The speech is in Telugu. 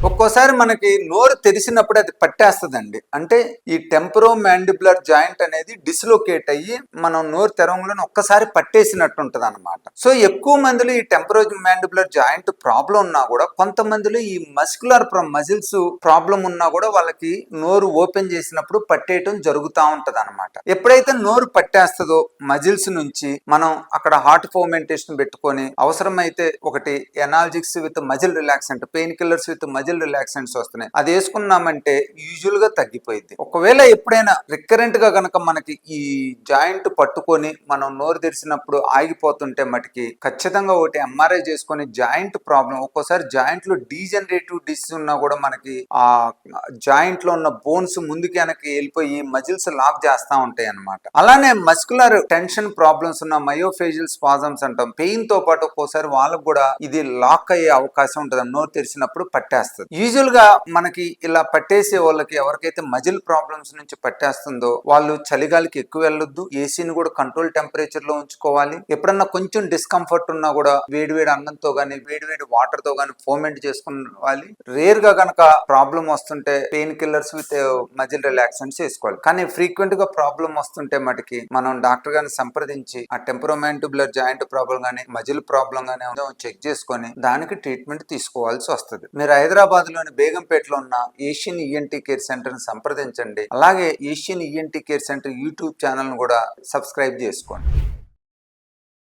ఒక్కోసారి మనకి నోరు తెరిచినప్పుడు అది పట్టేస్తుందండి. అంటే ఈ టెంపరో మ్యాండిబులర్ జాయింట్ అనేది డిస్లోకేట్ అయ్యి మనం నోరు తెరవంలోనే ఒక్కసారి పట్టేసినట్టు ఉంటుంది అనమాట. సో ఎక్కువ మందిలో ఈ టెంపరో మ్యాండిబులర్ జాయింట్ ప్రాబ్లం ఉన్నా కూడా, కొంతమందిలో ఈ మస్కులర్ మజిల్స్ ప్రాబ్లం ఉన్నా కూడా వాళ్ళకి నోరు ఓపెన్ చేసినప్పుడు పట్టేయటం జరుగుతూ ఉంటది అనమాట. ఎప్పుడైతే నోరు పట్టేస్తుందో మజిల్స్ నుంచి మనం అక్కడ హార్ట్ ఫోమెంటేషన్ పెట్టుకొని, అవసరమైతే ఒకటి analgesics with muscle relaxant, pain killers with muscle relaxants వస్తున్నాయి, అది వేసుకున్నామంటే యూజువల్ గా తగ్గిపోయింది. ఒకవేళ ఎప్పుడైనా రికరెంట్ గా గనక మనకి ఈ జాయింట్ పట్టుకొని మనం నోరు తెరిచినప్పుడు ఆగిపోతుంటే మటుకి ఖచ్చితంగా ఒకటి ఎంఆర్ఐ చేసుకొని, జాయింట్ ప్రాబ్లం ఒక్కోసారి జాయింట్ లో డీజనరేటివ్ డిసీజ్ ఉన్నా కూడా మనకి ఆ జాయింట్ లో ఉన్న బోన్స్ ముందుకి వెనక్కి వెళ్ళిపోయి మజిల్స్ లాక్ చేస్తా ఉంటాయి అన్నమాట. అలానే మస్కులర్ టెన్షన్ ప్రాబ్లమ్స్ ఉన్న మయోఫేజియల్ స్పాజమ్స్ అంటాం, పెయిన్ తో పాటు ఒక్కోసారి వాళ్ళకు కూడా ఇది లాక్ అయ్యే అవకాశం ఉంటుంది, నోరు తెరిచినప్పుడు పట్టేస్తుంది. యూజువల్ గా మనకి ఇలా పట్టేసే వాళ్ళకి ఎవరికైతే మజిల్ ప్రాబ్లమ్స్ నుంచి పట్టేస్తుందో వాళ్ళు చలిగాలికి ఎక్కువ వెళ్ళొద్దు, ఏసీని కూడా కంట్రోల్ టెంపరేచర్ లో ఉంచుకోవాలి. ఎప్పుడన్నా కొంచెం డిస్కంఫర్ట్ ఉన్నా కూడా వేడివేడి అన్నంతో గానీ వేడివేడి వాటర్ తో గానీ ఫోమెంట్ చేసుకోవాలి. రేర్ గా గనక ప్రాబ్లం వస్తుంటే pain killers with muscle relaxants వేసుకోవాలి. కానీ ఫ్రీక్వెంట్ గా ప్రాబ్లం వస్తుంటే మటుకి మనం డాక్టర్ గారిని సంప్రదించి ఆ టెంపరోమాండిబులర్ జాయింట్ ప్రాబ్లం గానీ మజిల్ ప్రాబ్లం గానీ చెక్ చేసుకొని దానికి ట్రీట్మెంట్ తీసుకోవాల్సి వస్తుంది. మీరు హైదరాబాద్ లోని బేగంపేటలో ఉన్న ఏషియన్ ఈఎన్టీ కేర్ సెంటర్ ని సంప్రదించండి. అలాగే Asian ENT care centre YouTube channel ను కూడా సబ్స్క్రైబ్ చేసుకోండి.